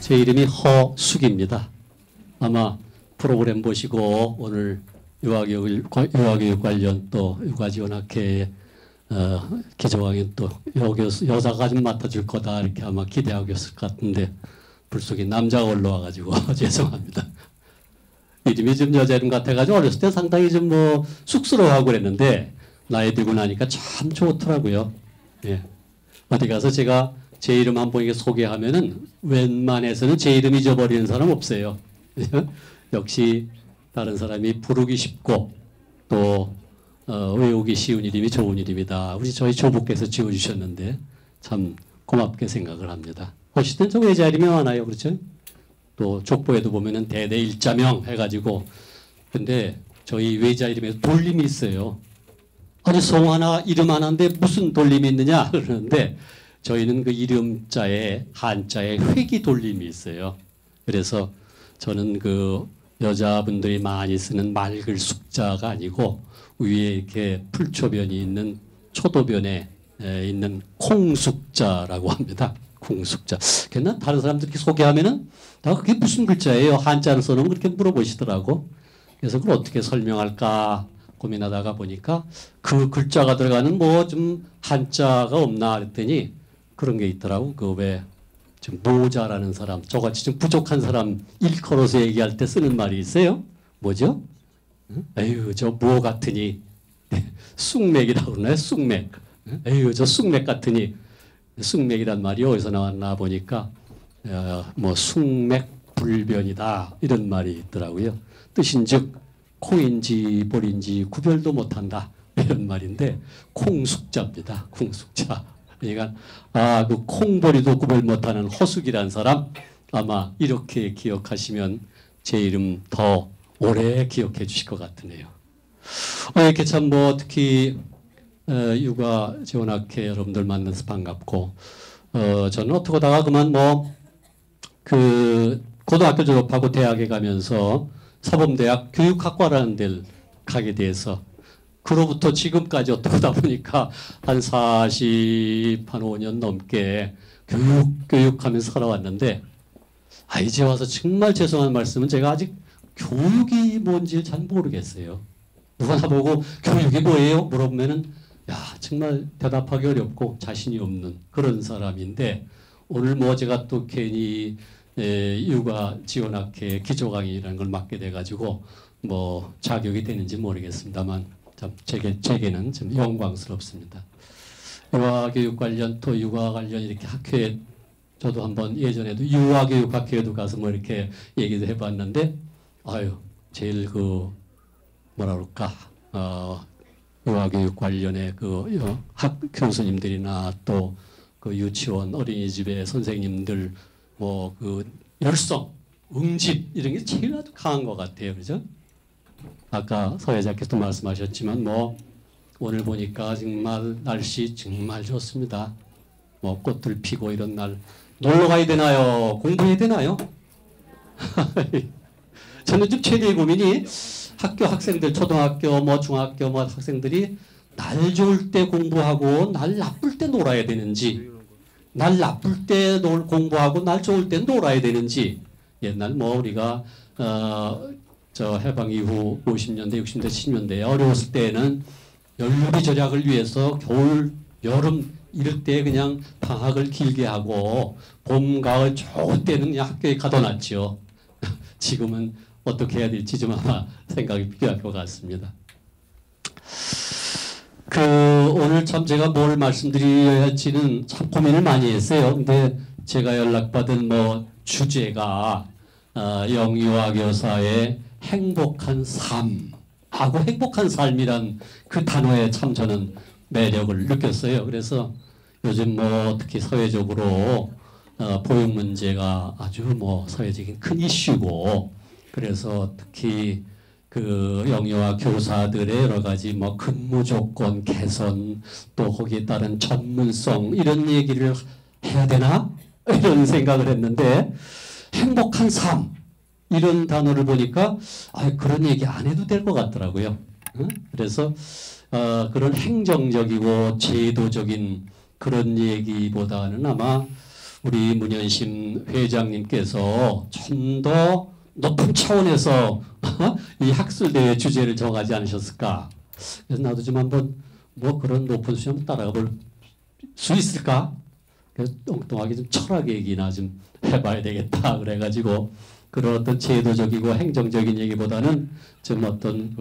제 이름이 허숙입니다. 아마 프로그램 보시고 오늘 유아교육 관련 또 육아지원학회 기초강연 또 여자가 좀 맡아줄 거다 이렇게 아마 기대하고 있을 것 같은데 불쑥이 남자가 올라와가지고 죄송합니다. 이름이 좀 여자 이름 같아가지고 어렸을 때 상당히 좀 뭐 쑥스러워하고 그랬는데 나이 들고 나니까 참 좋더라고요. 예. 어디 가서 제가 제 이름 한 번 소개하면은 웬만해서는 제 이름 잊어버리는 사람 없어요. 역시 다른 사람이 부르기 쉽고 또 외우기 쉬운 이름이 좋은 이름이다. 저희 조부께서 지어주셨는데 참 고맙게 생각을 합니다. 어쨌든 저 외자 이름이 많아요. 그렇죠? 또 족보에도 보면은 대대 일자명 해가지고 근데 저희 외자 이름에 돌림이 있어요. 아니 성 하나 이름 하나인데 무슨 돌림이 있느냐 그러는데 저희는 그 이름자에 한자에 회기 돌림이 있어요. 그래서 저는 그 여자분들이 많이 쓰는 맑을 숙자가 아니고 위에 이렇게 풀초변이 있는 초도변에 있는 콩숙자라고 합니다. 콩숙자. 그러나 다른 사람들이 소개하면은 그게 무슨 글자예요? 한자를 써놓으면 그렇게 물어보시더라고. 그래서 그걸 어떻게 설명할까 고민하다가 보니까 그 글자가 들어가는 뭐 좀 한자가 없나 그랬더니 그런 게 있더라고. 그 왜 좀 모자라는 사람, 저같이 좀 부족한 사람 일컬어서 얘기할 때 쓰는 말이 있어요. 뭐죠? 에휴 저 뭐 같으니 쑥맥이라고 그러나요? 쑥맥. 에휴 저 쑥맥 같으니 쑥맥이란 말이 어디서 나왔나 보니까 뭐 쑥맥 불변이다 이런 말이 있더라고요. 뜻인즉 콩인지 볼인지 구별도 못한다 이런 말인데 콩숙자입니다. 콩숙자. 그러니까 그 콩보리도 구별 못하는 허숙이라는 사람 아마 이렇게 기억하시면 제 이름 더 오래 기억해 주실 것 같으네요. 이렇게 참 뭐 특히 육아지원학회 여러분들 만나서 반갑고 저는 어떻게 하다가 그만 뭐 그 고등학교 졸업하고 대학에 가면서 사범대학 교육학과라는 데를 가게 돼서 그로부터 지금까지 어떻게 하다 보니까 한 45년 넘게 교육하면서 살아왔는데 이제 와서 정말 죄송한 말씀은 제가 아직 교육이 뭔지 잘 모르겠어요. 누가 나보고 교육이 뭐예요? 물어보면은 정말 대답하기 어렵고 자신이 없는 그런 사람인데 오늘 뭐 제가 또 괜히 육아지원학회 기초강의라는 걸 맡게 돼가지고 뭐 자격이 되는지 모르겠습니다만 참 제게는 좀 영광스럽습니다. 유아교육 관련 또 육아 관련 이렇게 학회에 저도 한번 예전에도 유아교육 학회에도 가서 뭐 이렇게 얘기도 해봤는데 제일 그 뭐라 그럴까 유아교육 관련의 그 학 교수님들이나 또 그 유치원 어린이집의 선생님들 뭐 그 열성 응집 이런 게 제일 아주 강한 것 같아요. 그죠? 아까 서회자께서 말씀하셨지만 뭐 오늘 보니까 정말 날씨 정말 좋습니다. 뭐 꽃들 피고 이런 날 놀러 가야 되나요? 공부해야 되나요? 저는 좀 최대의 고민이 학교 학생들 초등학교 뭐 중학교 뭐 학생들이 날 좋을 때 공부하고 날 나쁠 때 놀아야 되는지 날 나쁠 때 공부하고 날 좋을 때 놀아야 되는지 옛날 뭐 우리가 저 해방 이후 50년대 60년대 70년대에 어려웠을 때에는 연료비 절약을 위해서 겨울 여름 이럴 때 그냥 방학을 길게 하고 봄 가을 좋을 때는 그냥 학교에 가둬놨죠. 지금은 어떻게 해야 될지 좀 아마 생각이 필요할 것 같습니다. 오늘 참 제가 뭘 말씀드려야 할지는 참 고민을 많이 했어요. 근데 제가 연락받은 뭐 주제가 영유아 교사의 행복한 삶하고 행복한 삶이란 그 단어에 참 저는 매력을 느꼈어요. 그래서 요즘 뭐 특히 사회적으로 보육 문제가 아주 뭐 사회적인 큰 이슈고 그래서 특히 그 영유아 교사들의 여러 가지 뭐 근무 조건 개선 또 거기에 따른 전문성 이런 얘기를 해야 되나 이런 생각을 했는데 행복한 삶 이런 단어를 보니까 그런 얘기 안 해도 될 것 같더라고요. 그래서 그런 행정적이고 제도적인 그런 얘기보다는 아마 우리 문현심 회장님께서 좀 더 높은 차원에서 이 학술대회 주제를 정하지 않으셨을까? 그래서 나도 좀 한번 뭐 그런 높은 수준 한번 따라가 볼 수 있을까? 그래서 엉뚱하게 좀 철학 얘기나 좀 해봐야 되겠다. 그래가지고 그런 어떤 제도적이고 행정적인 얘기보다는 좀 어떤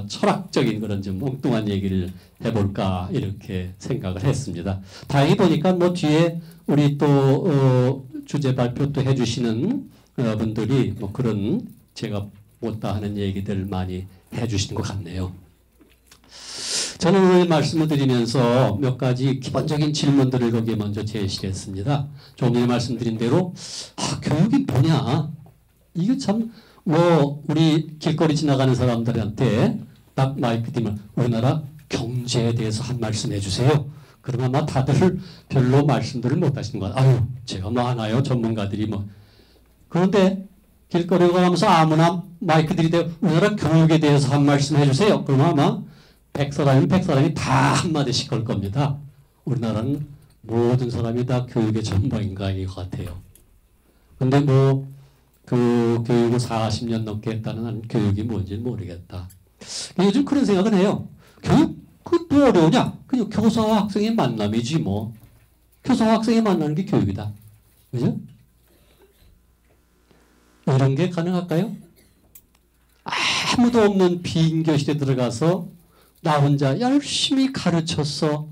철학적인 그런 좀 엉뚱한 얘기를 해볼까 이렇게 생각을 했습니다. 다행히 보니까 뭐 뒤에 우리 또 주제 발표 또 해주시는 분들이 뭐 그런 제가 못다 하는 얘기들 많이 해주시는 것 같네요. 저는 오늘 말씀을 드리면서 몇 가지 기본적인 질문들을 거기에 먼저 제시했습니다. 조금 전에 말씀드린 대로 교육이 뭐냐? 이게 참 뭐 우리 길거리 지나가는 사람들한테 딱 마이크 들면 우리나라 경제에 대해서 한 말씀 해주세요. 그러면 아마 다들 별로 말씀들을 못 하시는 것 같아요. 아유 제가 뭐 하나요? 전문가들이 뭐. 그런데 길거리 가면서 아무나 마이크 들이대고 우리나라 교육에 대해서 한 말씀 해주세요. 그러면 아마 100사람이면 100사람이 다 한마디씩 걸 겁니다. 우리나라는 모든 사람이 다 교육의 전문가인 것 같아요. 근데 뭐 그 교육을 40년 넘게 했다는 교육이 뭔지는 모르겠다. 요즘 그런 생각은 해요. 교육? 뭐 어려우냐? 그냥 교사와 학생의 만남이지 뭐. 교사와 학생의 만나는 게 교육이다. 그죠? 이런 게 가능할까요? 아무도 없는 빈 교실에 들어가서 나 혼자 열심히 가르쳤어.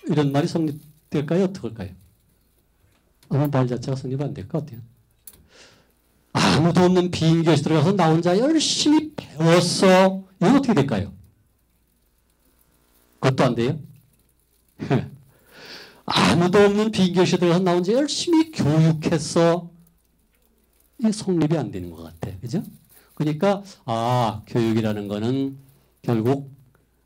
이런 말이 성립될까요? 어떨까요? 아마 말 자체가 성립 안 될 것 같아요. 아무도 없는 빈 교실에 들어가서 나 혼자 열심히 배웠어. 이건 어떻게 될까요? 그것도 안 돼요? 아무도 없는 빈 교실에 들어가서 나 혼자 열심히 교육했어. 이게 성립이 안 되는 것 같아. 그죠? 그러니까 교육이라는 거는 결국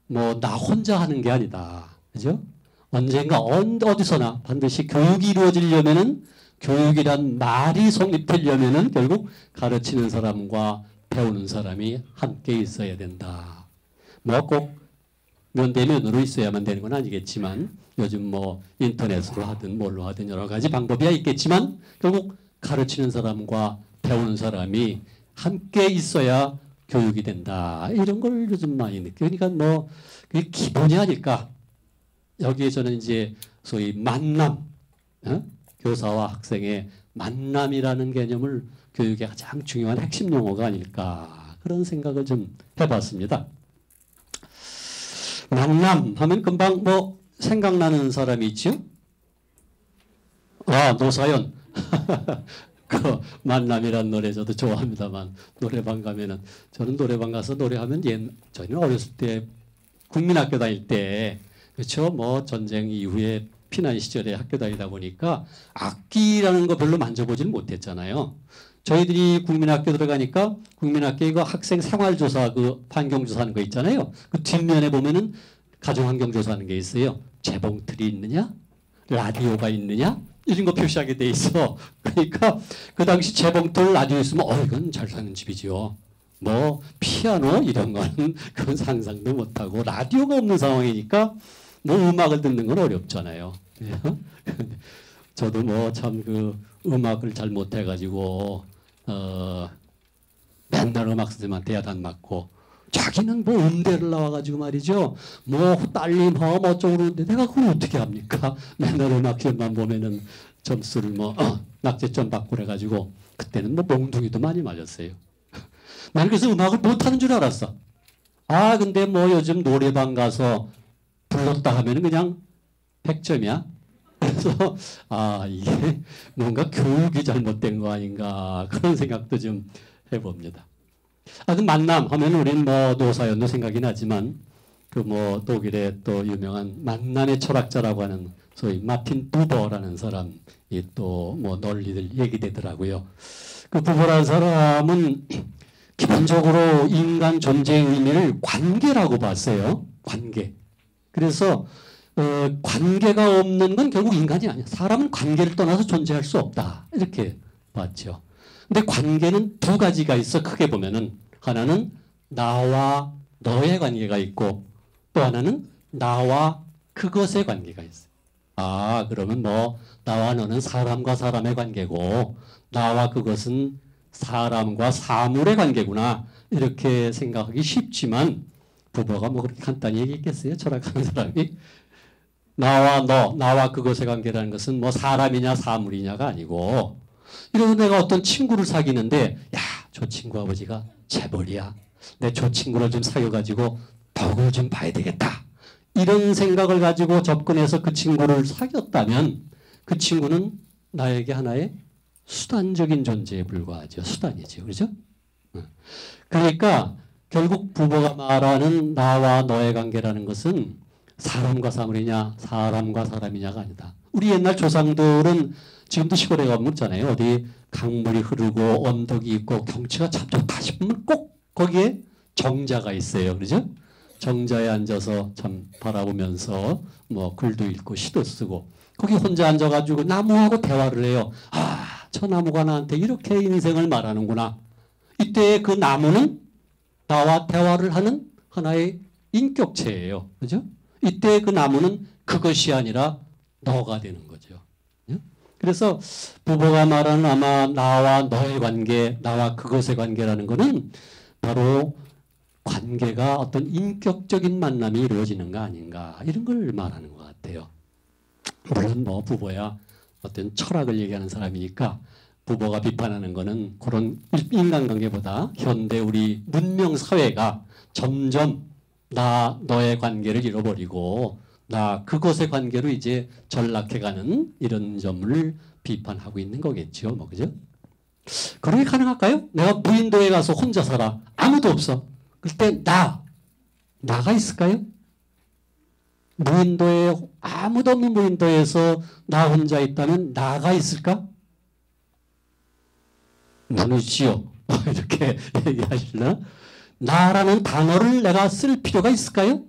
뭐 나 혼자 하는 게 아니다. 그죠? 언젠가 어디서나 반드시 교육이 이루어지려면은 교육이란 말이 성립되려면은 결국 가르치는 사람과 배우는 사람이 함께 있어야 된다. 뭐 꼭 면대면으로 있어야만 되는 건 아니겠지만 요즘 뭐 인터넷으로 하든 뭘로 하든 여러 가지 방법이 있겠지만 결국 가르치는 사람과 배우는 사람이 함께 있어야 교육이 된다. 이런 걸 요즘 많이 느껴요. 그러니까 뭐 그게 기본이 아닐까. 여기에 저는 이제 소위 만남, 교사와 학생의 만남이라는 개념을 교육의 가장 중요한 핵심 용어가 아닐까. 그런 생각을 좀 해봤습니다. 만남 하면 금방 뭐 생각나는 사람이 있죠? 노사연. 그 만남이란 노래 저도 좋아합니다만 노래방 가면은 저는 노래방 가서 노래하면 저희는 어렸을 때 국민학교 다닐 때 그렇죠 뭐 전쟁 이후에 피난 시절에 학교 다니다 보니까 악기라는 거 별로 만져보지는 못했잖아요. 저희들이 국민학교 들어가니까 국민학교 이거 학생 생활조사 그 환경조사하는 거 있잖아요. 그 뒷면에 보면은 가정환경조사하는 게 있어요. 재봉틀이 있느냐, 라디오가 있느냐. 이런 거 표시하게 돼 있어. 그러니까 그 당시 재봉틀 라디오 있으면 이건 잘 사는 집이지요. 뭐 피아노 이런 거는 그건 상상도 못하고 라디오가 없는 상황이니까 뭐 음악을 듣는 건 어렵잖아요. 저도 뭐 참 그 음악을 잘 못해가지고 맨날 음악 선생님한테 야단 맞고 자기는 뭐 음대를 나와가지고 말이죠. 뭐 딸림 뭐 어쩌고 그러는데 내가 그걸 어떻게 합니까? 맨날 음악 시험만 보면은 점수를 뭐 낙제점 받고 그래가지고 그때는 뭐 몽둥이도 많이 맞았어요. 나는 그래서 음악을 못하는 줄 알았어. 근데 뭐 요즘 노래방 가서 불렀다 하면은 그냥 100점이야. 그래서 이게 뭔가 교육이 잘못된 거 아닌가 그런 생각도 좀 해봅니다. 그 만남 하면 우리는 뭐 노사연도 생각이 나지만 그 뭐 독일의 또 유명한 만남의 철학자라고 하는 소위 마틴 부버라는 사람이 또 뭐 널리들 얘기되더라고요. 그 부버라는 사람은 기본적으로 인간 존재의 의미를 관계라고 봤어요. 관계. 그래서 관계가 없는 건 결국 인간이 아니야. 사람은 관계를 떠나서 존재할 수 없다. 이렇게 봤죠. 근데 관계는 두 가지가 있어. 크게 보면은 하나는 나와 너의 관계가 있고 또 하나는 나와 그것의 관계가 있어요. 아, 그러면 뭐 나와 너는 사람과 사람의 관계고 나와 그것은 사람과 사물의 관계구나. 이렇게 생각하기 쉽지만 부모가 뭐 그렇게 간단히 얘기했겠어요? 철학하는 사람이. 나와 너, 나와 그것의 관계라는 것은 뭐 사람이냐 사물이냐가 아니고 이래서 내가 어떤 친구를 사귀는데 야, 저 친구 아버지가 재벌이야. 내 저 친구를 좀 사귀어가지고 덕을 좀 봐야 되겠다. 이런 생각을 가지고 접근해서 그 친구를 사귀었다면 그 친구는 나에게 하나의 수단적인 존재에 불과하죠. 수단이죠. 그렇죠? 그러니까 결국 부모가 말하는 나와 너의 관계라는 것은 사람과 사물이냐 사람과 사람이냐가 아니다. 우리 옛날 조상들은 지금도 시골에 가면 있잖아요. 어디 강물이 흐르고 언덕이 있고 경치가 참 좋다 싶으면 꼭 거기에 정자가 있어요. 그렇죠? 정자에 앉아서 참 바라보면서 뭐 글도 읽고 시도 쓰고 거기 혼자 앉아가지고 나무하고 대화를 해요. 아, 저 나무가 나한테 이렇게 인생을 말하는구나. 이때 그 나무는 나와 대화를 하는 하나의 인격체예요. 그죠? 이때 그 나무는 그것이 아니라 너가 되는 거죠. 그래서 부모가 말하는 아마 나와 너의 관계, 나와 그것의 관계라는 것은 바로 관계가 어떤 인격적인 만남이 이루어지는 거 아닌가 이런 걸 말하는 것 같아요. 물론 뭐 부모야 어떤 철학을 얘기하는 사람이니까 부모가 비판하는 거는 그런 인간관계보다 현대 우리 문명 사회가 점점 나 너의 관계를 잃어버리고 나 그것의 관계로 이제 전락해가는 이런 점을 비판하고 있는 거겠죠. 뭐 그죠? 그렇게 가능할까요? 내가 무인도에 가서 혼자 살아. 아무도 없어. 그때 나가 있을까요? 무인도에 아무도 없는 무인도에서 나 혼자 있다면 나가 있을까? 모르지요. 이렇게 얘기하실래나? 나라는 단어를 내가 쓸 필요가 있을까요?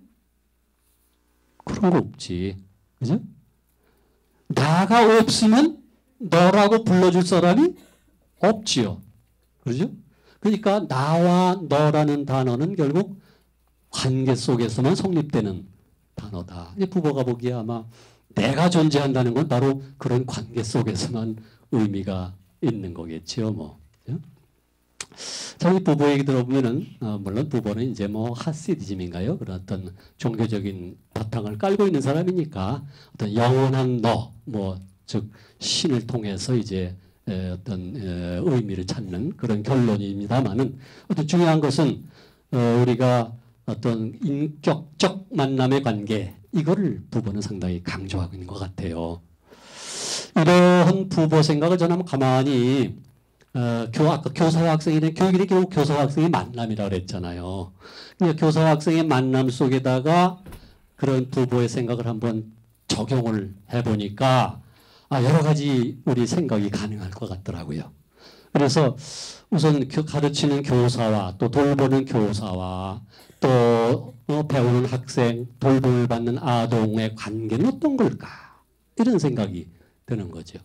그런 거 없지. 그죠? 나가 없으면 너라고 불러줄 사람이 없지요. 그죠? 그러니까 나와 너라는 단어는 결국 관계 속에서만 성립되는 단어다. 부모가 보기에 아마 내가 존재한다는 건 바로 그런 관계 속에서만 의미가 있는 거겠지요. 뭐. 저희 부부 얘기 들어보면은 물론 부부는 이제 뭐 하시디즘인가요? 그런 어떤 종교적인 바탕을 깔고 있는 사람이니까 어떤 영원한 너, 뭐 즉 신을 통해서 이제 어떤 의미를 찾는 그런 결론입니다만은 어떤 중요한 것은 우리가 어떤 인격적 만남의 관계 이거를 부부는 상당히 강조하고 있는 것 같아요. 이런 부부 생각을 저는 한번 가만히 아까 교사와 학생이네 교육이 결국 교사와 학생의 만남이라고 그랬잖아요. 그러니까 교사와 학생의 만남 속에다가 그런 부부의 생각을 한번 적용을 해보니까 여러 가지 우리 생각이 가능할 것 같더라고요. 그래서 우선 가르치는 교사와 또 돌보는 교사와 또 배우는 학생, 돌봄을 받는 아동의 관계는 어떤 걸까? 이런 생각이 드는 거죠.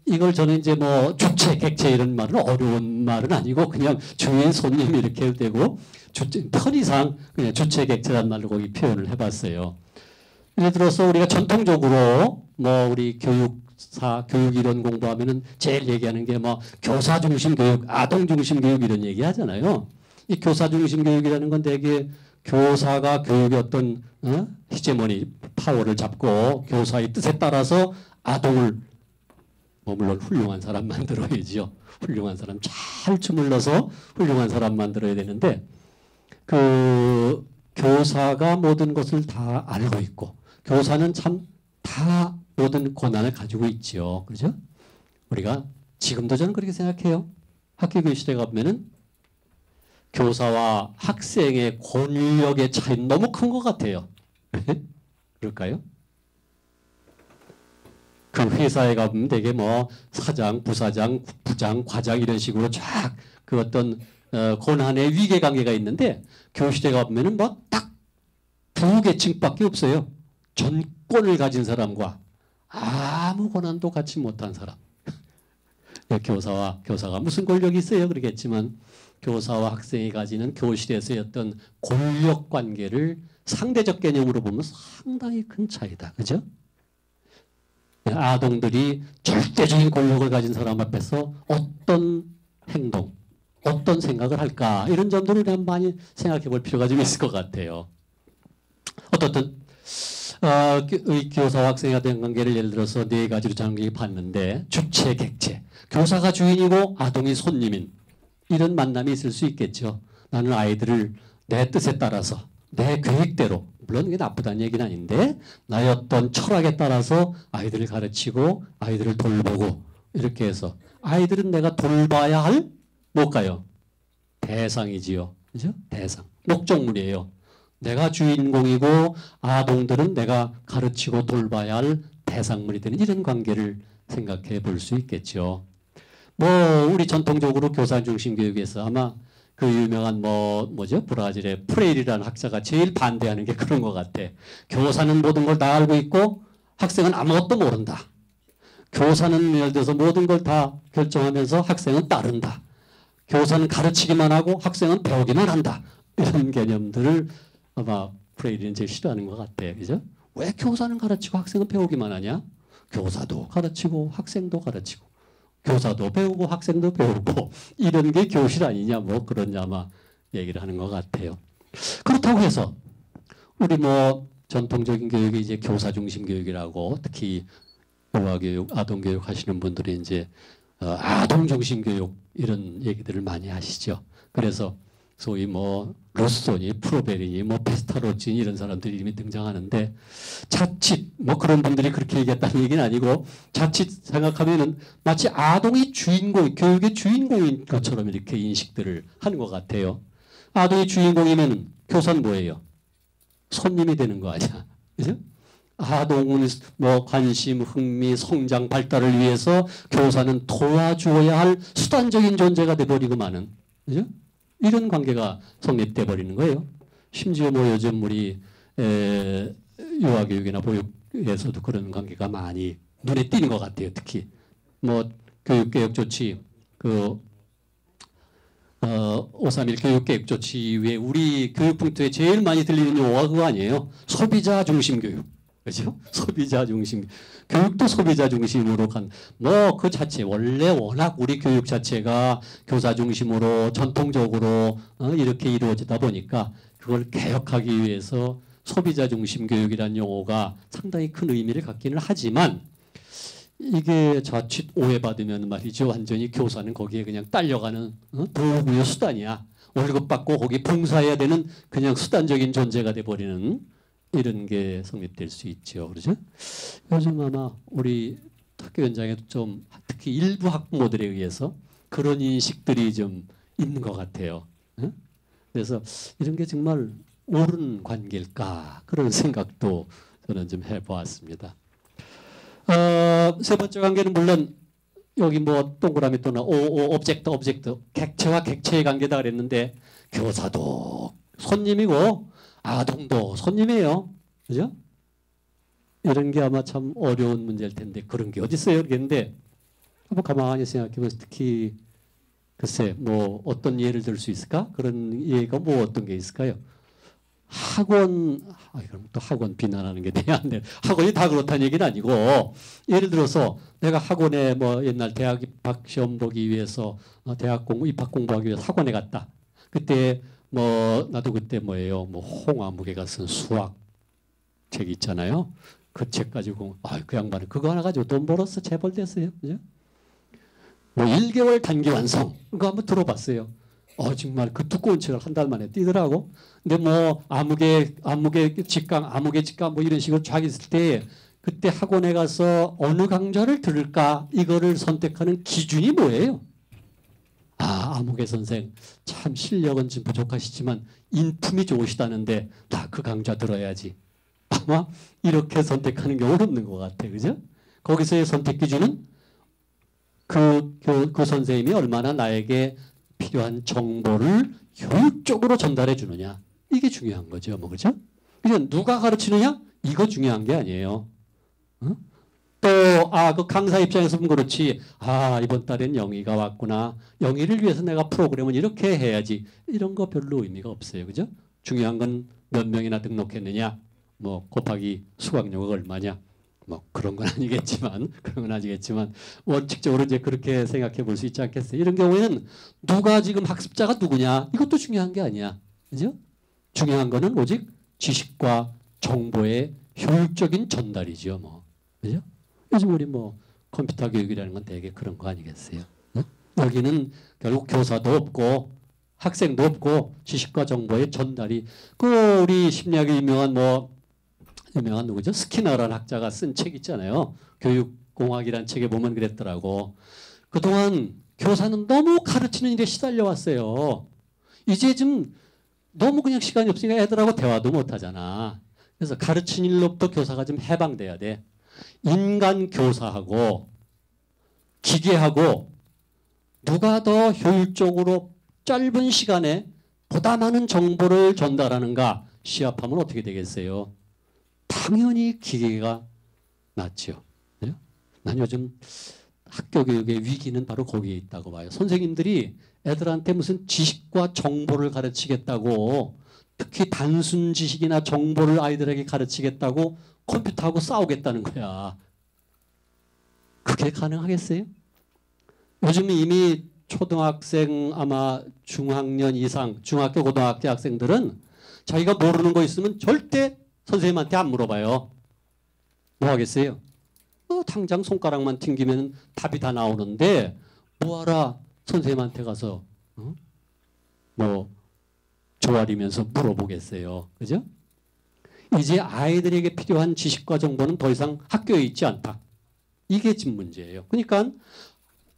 이걸 저는 이제 뭐 주체, 객체 이런 말은 어려운 말은 아니고 그냥 주인, 손님 이렇게 해도 되고 편의상 그냥 주체, 객체란 말로 거기 표현을 해봤어요. 예를 들어서 우리가 전통적으로 뭐 우리 교육 이론 공부하면은 제일 얘기하는 게 뭐 교사 중심 교육, 아동 중심 교육 이런 얘기 하잖아요. 이 교사 중심 교육이라는 건 되게 교사가 교육의 어떤 히제모니 파워를 잡고 교사의 뜻에 따라서 아동을 물론 훌륭한 사람 만들어야지요. 훌륭한 사람 잘 주물러서 훌륭한 사람 만들어야 되는데 그 교사가 모든 것을 다 알고 있고 교사는 참 다 모든 권한을 가지고 있지요. 그렇죠? 우리가 지금도 저는 그렇게 생각해요. 학교 교실에 가면은 교사와 학생의 권력의 차이는 너무 큰 것 같아요. 그럴까요? 그 회사에 가보면 되게 뭐 사장, 부사장, 부장, 과장 이런 식으로 쫙 그 어떤 권한의 위계관계가 있는데 교실에 가보면은 뭐 딱 두 계층밖에 없어요. 전권을 가진 사람과 아무 권한도 갖지 못한 사람. 교사가 무슨 권력이 있어요? 그러겠지만 교사와 학생이 가지는 교실에서의 어떤 권력 관계를 상대적 개념으로 보면 상당히 큰 차이다. 그죠? 아동들이 절대적인 권력을 가진 사람 앞에서 어떤 행동, 어떤 생각을 할까? 이런 점들을 우리가 많이 생각해 볼 필요가 좀 있을 것 같아요. 어떻든 교사와 학생에 대한 관계를 예를 들어서 네 가지로 장기 봤는데 주체, 객체. 교사가 주인이고 아동이 손님인 이런 만남이 있을 수 있겠죠. 나는 아이들을 내 뜻에 따라서 내 계획대로, 물론 이게 나쁘다는 얘기는 아닌데 나의 어떤 철학에 따라서 아이들을 가르치고 아이들을 돌보고 이렇게 해서 아이들은 내가 돌봐야 할 뭘까요? 대상이지요. 그죠? 대상. 목적물이에요. 내가 주인공이고 아동들은 내가 가르치고 돌봐야 할 대상물이 되는 이런 관계를 생각해 볼 수 있겠죠. 우리 전통적으로 교사 중심 교육에서 아마 그 유명한 뭐죠? 브라질의 프레일이라는 학자가 제일 반대하는 게 그런 것 같아. 교사는 모든 걸 다 알고 있고 학생은 아무것도 모른다. 교사는 예를 들어서 모든 걸 다 결정하면서 학생은 따른다. 교사는 가르치기만 하고 학생은 배우기만 한다. 이런 개념들을 아마 프레일은 제일 싫어하는 것 같아. 그죠? 왜 교사는 가르치고 학생은 배우기만 하냐? 교사도 가르치고 학생도 가르치고 교사도 배우고 학생도 배우고 이런 게 교실 아니냐 그런 아마 얘기를 하는 것 같아요. 그렇다고 해서 우리 전통적인 교육이 이제 교사 중심 교육이라고 특히 유아교육, 아동교육 하시는 분들이 이제 아동 중심 교육 이런 얘기들을 많이 하시죠. 그래서 소위 로소니, 프로베리니, 페스타로치니 이런 사람들이 이름이 등장하는데 자칫 그런 분들이 그렇게 얘기했다는 얘기는 아니고 자칫 생각하면은 마치 아동이 교육의 주인공인 것처럼 이렇게 인식들을 하는 것 같아요. 아동이 주인공이면 교사는 뭐예요? 손님이 되는 거 아니야. 그죠? 아동은 관심, 흥미, 성장, 발달을 위해서 교사는 도와주어야 할 수단적인 존재가 돼버리고만은. 그죠? 이런 관계가 성립돼 버리는 거예요. 심지어 요즘 우리 유아교육이나 보육에서도 그런 관계가 많이 눈에 띄는 것 같아요. 특히 교육개혁 조치 531 교육개혁 조치 이후에 우리 교육 풍토에 제일 많이 들리는 용어가 그거 아니에요. 소비자 중심 교육. 그죠? 소비자 중심. 교육도 소비자 중심으로 그 자체, 원래 워낙 우리 교육 자체가 교사 중심으로 전통적으로 이렇게 이루어지다 보니까 그걸 개혁하기 위해서 소비자 중심 교육이라는 용어가 상당히 큰 의미를 갖기는 하지만 이게 자칫 오해받으면 말이죠. 완전히 교사는 거기에 그냥 딸려가는 도구의 수단이야. 월급 받고 거기 봉사해야 되는 그냥 수단적인 존재가 돼버리는 이런 게 성립될 수 있죠. 그렇죠? 요즘 아마 우리 학교 현장에도 좀 특히 일부 학부모들에 의해서 그런 인식들이 좀 있는 것 같아요. 그래서 이런 게 정말 옳은 관계일까 그런 생각도 저는 좀 해보았습니다. 세 번째 관계는 물론 여기 동그라미 또는 오브젝트 객체와 객체의 관계다 그랬는데 교사도 손님이고 아동도 손님이에요. 그죠? 이런 게 아마 참 어려운 문제일 텐데 그런 게 어디 있어요? 그러겠는데 한번 가만히 생각해보면 특히 글쎄 어떤 예를 들 수 있을까? 그런 예가 어떤 게 있을까요? 학원, 그럼 또 학원 비난하는 게 돼야 안 돼. 학원이 다 그렇다는 얘기는 아니고 예를 들어서 내가 학원에 옛날 대학 입학 시험 보기 위해서 대학 입학 공부하기 위해서 학원에 갔다. 그때 나도 그때 홍아무개가 쓴 수학 책 있잖아요. 그 책 가지고 그 양반은 그거 하나 가지고 돈 벌었어. 재벌 됐어요. 그죠? 1개월 단기 완성. 그거 한번 들어봤어요. 정말 그 두꺼운 책을 한 달 만에 띄더라고. 근데 아무개 직강 이런 식으로 쫙 있을 때 그때 학원에 가서 어느 강좌를 들을까 이거를 선택하는 기준이 뭐예요? 아무개 선생 참 실력은 좀 부족하시지만 인품이 좋으시다는데 나 그 강좌 들어야지. 아마 이렇게 선택하는 경우는 없는 것 같아. 그죠? 거기서의 선택 기준은 그 선생님이 얼마나 나에게 필요한 정보를 효율적으로 전달해 주느냐. 이게 중요한 거죠. 그죠? 그냥 누가 가르치느냐? 이거 중요한 게 아니에요. 또, 그 강사 입장에서 보면 그렇지. 이번 달엔 영희가 왔구나. 영희를 위해서 내가 프로그램을 이렇게 해야지. 이런 거 별로 의미가 없어요. 그죠? 중요한 건 몇 명이나 등록했느냐. 뭐, 곱하기 수강료가 얼마냐. 뭐, 그런 건 아니겠지만, 원칙적으로 이제 그렇게 생각해 볼 수 있지 않겠어요? 이런 경우에는 누가 지금 학습자가 누구냐. 이것도 중요한 게 아니야. 그죠? 중요한 거는 오직 지식과 정보의 효율적인 전달이죠. 뭐. 그죠? 요즘 우리 뭐 컴퓨터 교육이라는 건 되게 그런 거 아니겠어요? 응? 여기는 결국 교사도 없고 학생도 없고 지식과 정보의 전달이 우리 심리학의 유명한 누구죠? 스키너라는 학자가 쓴 책 있잖아요. 교육공학이라는 책에 보면 그랬더라고. 그동안 교사는 너무 가르치는 일에 시달려 왔어요. 이제 좀 너무 그냥 시간이 없으니까 애들하고 대화도 못 하잖아. 그래서 가르치는 일로부터 교사가 좀 해방돼야 돼. 인간 교사하고 기계하고 누가 더 효율적으로 짧은 시간에 보다 많은 정보를 전달하는가 시합하면 어떻게 되겠어요? 당연히 기계가 낫죠. 네? 난 요즘 학교 교육의 위기는 바로 거기에 있다고 봐요. 선생님들이 애들한테 무슨 지식과 정보를 가르치겠다고 특히 단순 지식이나 정보를 아이들에게 가르치겠다고 컴퓨터하고 싸우겠다는 거야. 그게 가능하겠어요? 요즘 이미 초등학생 아마 중학년 이상 중학교 고등학교 학생들은 자기가 모르는 거 있으면 절대 선생님한테 안 물어봐요. 뭐 하겠어요? 당장 손가락만 튕기면 답이 다 나오는데 뭐하라 선생님한테 가서 뭐 조아리면서 물어보겠어요. 그죠? 이제 아이들에게 필요한 지식과 정보는 더 이상 학교에 있지 않다. 이게 지금 문제예요. 그러니까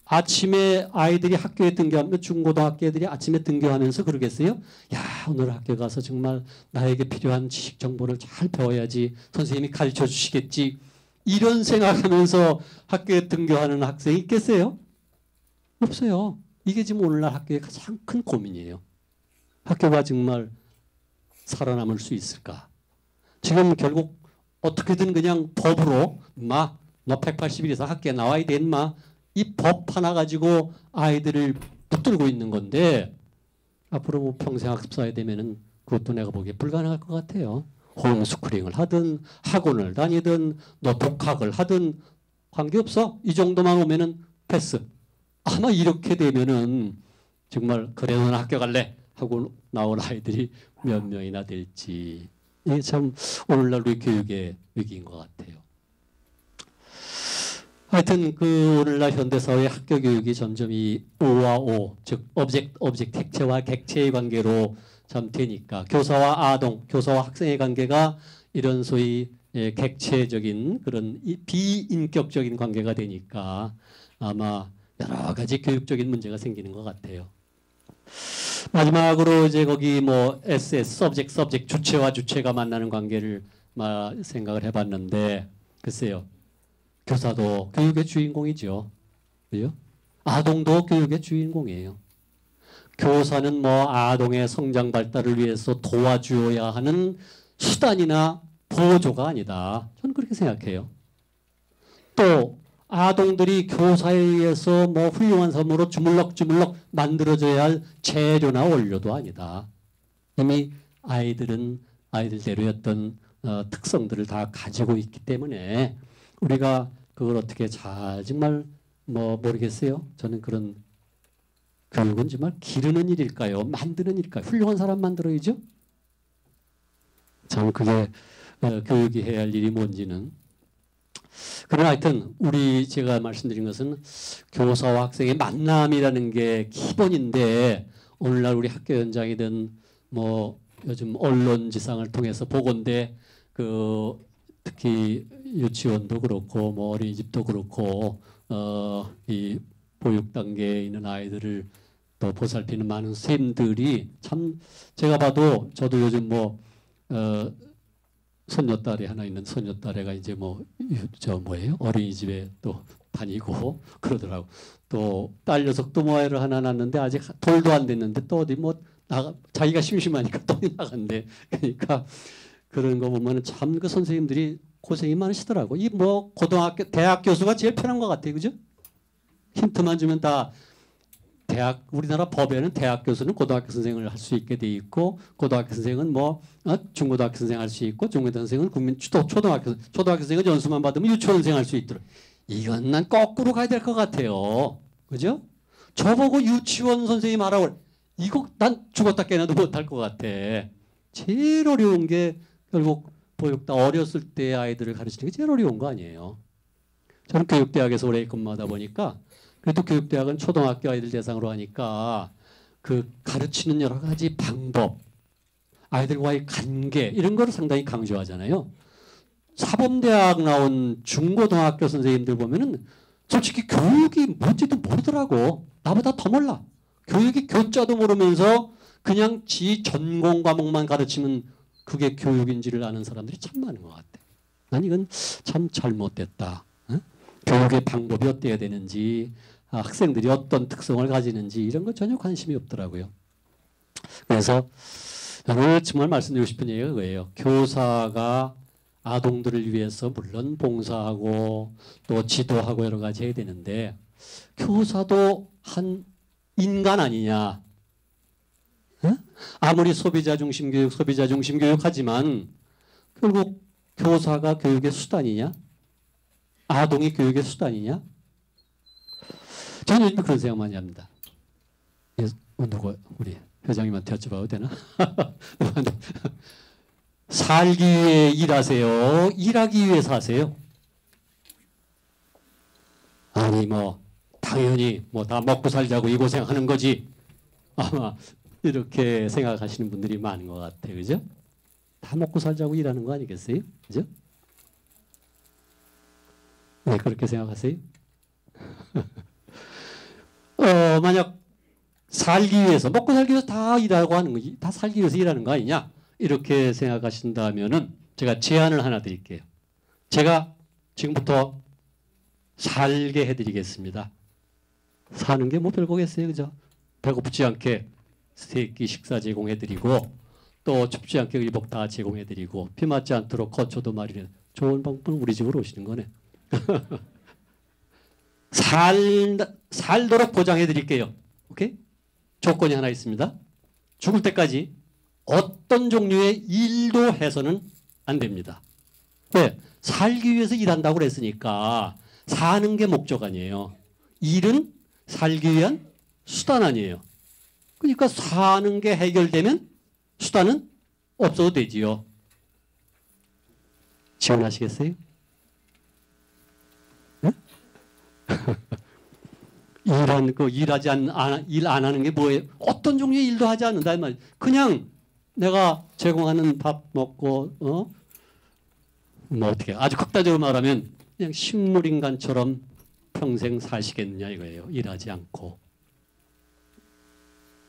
아침에 아이들이 학교에 등교하면 중고등학교 애들이 아침에 등교하면서 그러겠어요? 야, 오늘 학교 가서 정말 나에게 필요한 지식 정보를 잘 배워야지. 선생님이 가르쳐 주시겠지. 이런 생각하면서 학교에 등교하는 학생이 있겠어요? 없어요. 이게 지금 오늘날 학교의 가장 큰 고민이에요. 학교가 정말 살아남을 수 있을까? 지금 결국 어떻게든 그냥 법으로 너 180일 이상 학교에 나와야 돼 인마 이 법 하나 가지고 아이들을 붙들고 있는 건데 앞으로 뭐 평생 학습사에 되면은 그것도 내가 보기에 불가능할 것 같아요. 홈스쿨링을 하든 학원을 다니든 너 독학을 하든 관계없어. 이 정도만 오면은 패스. 아마 이렇게 되면은 정말 그래 너는 학교 갈래 하고 나온 아이들이 몇 명이나 될지 이게 참 오늘날 우리 교육의 위기인 것 같아요. 하여튼 오늘날 현대사회의 학교 교육이 점점 이 O와 O, 즉 오브젝트 핵체와 객체의 관계로 참 되니까 교사와 아동, 교사와 학생의 관계가 이런 소위 객체적인 그런 비인격적인 관계가 되니까 아마 여러 가지 교육적인 문제가 생기는 것 같아요. 마지막으로 이제 거기 뭐 SS, 서브젝트, 주체와 주체가 만나는 관계를 생각을 해봤는데 글쎄요. 교사도 교육의 주인공이죠. 그죠? 아동도 교육의 주인공이에요. 교사는 뭐 아동의 성장 발달을 위해서 도와주어야 하는 수단이나 보조가 아니다. 저는 그렇게 생각해요. 또 아동들이 교사에 의해서 뭐 훌륭한 삶으로 주물럭주물럭 만들어져야 할 재료나 원료도 아니다. 이미 아이들은 아이들대로의 어떤 특성들을 다 가지고 있기 때문에 우리가 그걸 어떻게 잘 정말 뭐 모르겠어요. 저는 그런 교육은 정말 기르는 일일까요? 만드는 일일까요? 훌륭한 사람 만들어야죠. 참 그게 교육이 해야 할 일이 뭔지는. 그러나 하여튼 제가 말씀드린 것은 교사와 학생의 만남이라는 게 기본인데 오늘날 우리 학교 현장이든 뭐 요즘 언론지상을 통해서 보건대 특히 유치원도 그렇고 뭐 어린이집도 그렇고 이 보육 단계에 있는 아이들을 또 보살피는 많은 선생님들이 참 제가 봐도 저도 요즘 뭐 손녀딸이 하나 있는 손녀딸애가 이제 어린이집에 또 다니고 그러더라고. 또 딸 녀석도 뭐 애를 하나 낳았는데 아직 돌도 안 됐는데 또 어디 자기가 심심하니까 또 나간대. 그러니까 그런 거 보면은 참 그 선생님들이 고생이 많으시더라고. 이 뭐 고등학교, 대학 교수가 제일 편한 것 같아요. 그죠? 힌트만 주면 다 대학, 우리나라 법에는 대학 교수는 고등학교 선생을 할 수 있게 돼 있고, 고등학교 선생은 뭐 중고등학교 선생 할 수 있고, 중고등학교 선생은 초등학교 선생은 연수만 받으면 유치원 선생 할 수 있도록. 이건 난 거꾸로 가야 될 것 같아요. 그죠? 저보고 유치원 선생님 하라고, 이거 난 죽었다 깨나도 못할 것 같아. 제일 어려운 게 결국 보육다 어렸을 때 아이들을 가르치는 게 제일 어려운 거 아니에요. 저는 교육대학에서 오래 근무하다 보니까, 그래도 교육대학은 초등학교 아이들 대상으로 하니까 그 가르치는 여러 가지 방법, 아이들과의 관계 이런 거를 상당히 강조하잖아요. 사범대학 나온 중고등학교 선생님들 보면은 솔직히 교육이 뭔지도 모르더라고. 나보다 더 몰라. 교육이 교자도 모르면서 그냥 지 전공 과목만 가르치면 그게 교육인지를 아는 사람들이 참 많은 것 같아. 난 이건 참 잘못됐다. 응? 교육의 방법이 어때야 되는지, 학생들이 어떤 특성을 가지는지 이런 거 전혀 관심이 없더라고요. 그래서 오늘 정말 말씀드리고 싶은 얘기가 그거예요. 교사가 아동들을 위해서 물론 봉사하고 또 지도하고 여러 가지 해야 되는데, 교사도 한 인간 아니냐. 응? 아무리 소비자 중심 교육 하지만 결국 교사가 교육의 수단이냐? 아동이 교육의 수단이냐? 저는 요즘 그런 생각 많이 합니다. 누구 우리 회장님한테 여쭤봐도 되나? 살기 위해 일하세요? 일하기 위해서 하세요? 아니 뭐 당연히 뭐 다 먹고 살자고 이 고생하는 거지. 아마 이렇게 생각하시는 분들이 많은 것 같아요. 그죠? 다 먹고 살자고 일하는 거 아니겠어요? 그죠? 네, 그렇게 생각하세요? 만약 살기 위해서, 먹고 살기 위해서 다 일하고 하는 거지, 다 살기 위해서 일하는 거 아니냐? 이렇게 생각하신다면은 제가 제안을 하나 드릴게요. 제가 지금부터 살게 해드리겠습니다. 사는 게 뭐 별거겠어요, 그죠? 배고프지 않게 세끼 식사 제공해드리고, 또 춥지 않게 의복 다 제공해드리고, 비 맞지 않도록 거처도 마련해. 좋은 방법은 우리 집으로 오시는 거네. 살도록 보장해드릴게요. 오케이? 조건이 하나 있습니다. 죽을 때까지 어떤 종류의 일도 해서는 안 됩니다. 왜? 살기 위해서 일한다고 그랬으니까 사는 게 목적 아니에요. 일은 살기 위한 수단 아니에요. 그러니까 사는 게 해결되면 수단은 없어도 되지요. 지원하시겠어요? 네? 일 안 하는 게 뭐예요? 어떤 종류의 일도 하지 않는다 이 말. 그냥 내가 제공하는 밥 먹고 뭐 어떻게 아주 극단적으로 말하면 그냥 식물인간처럼 평생 사시겠느냐 이거예요. 일하지 않고.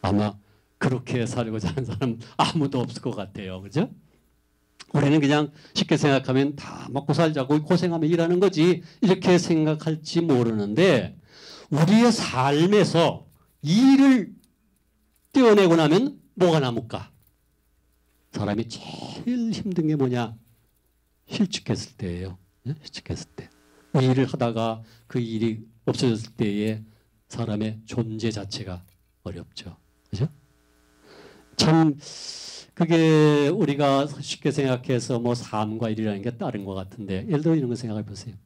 아마 그렇게 살고자 하는 사람 아무도 없을 것 같아요. 그죠? 우리는 그냥 쉽게 생각하면 다 먹고 살자고 고생하며 일하는 거지 이렇게 생각할지 모르는데, 우리의 삶에서 일을 떼어내고 나면 뭐가 남을까? 사람이 제일 힘든 게 뭐냐? 실직했을 때예요. 실직했을 때. 일을 하다가 그 일이 없어졌을 때에 사람의 존재 자체가 어렵죠. 그죠? 참 그게 우리가 쉽게 생각해서 뭐 삶과 일이라는 게 다른 것 같은데, 예를 들어 이런 거 생각해 보세요.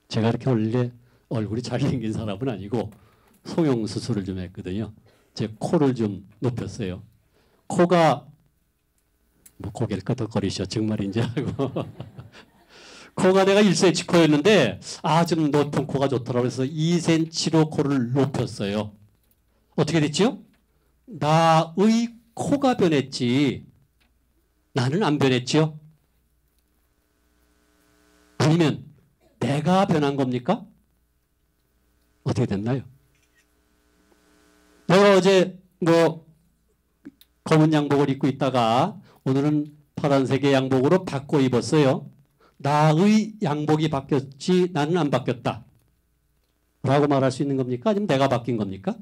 제가 이렇게 원래 얼굴이 잘생긴 사람은 아니고 성형수술을 좀 했거든요. 제 코를 좀 높였어요. 코가 뭐 고개를 끄덕거리셔 정말인지 알고 코가 내가 1cm 코였는데 좀 높은 코가 좋더라고 해서 2cm로 코를 높였어요. 어떻게 됐죠? 나의 코가 변했지 나는 안 변했지요? 아니면 내가 변한 겁니까? 어떻게 됐나요? 내가 어제 뭐 검은 양복을 입고 있다가 오늘은 파란색의 양복으로 바꿔 입었어요. 나의 양복이 바뀌었지 나는 안 바뀌었다 라고 말할 수 있는 겁니까? 아니면 내가 바뀐 겁니까?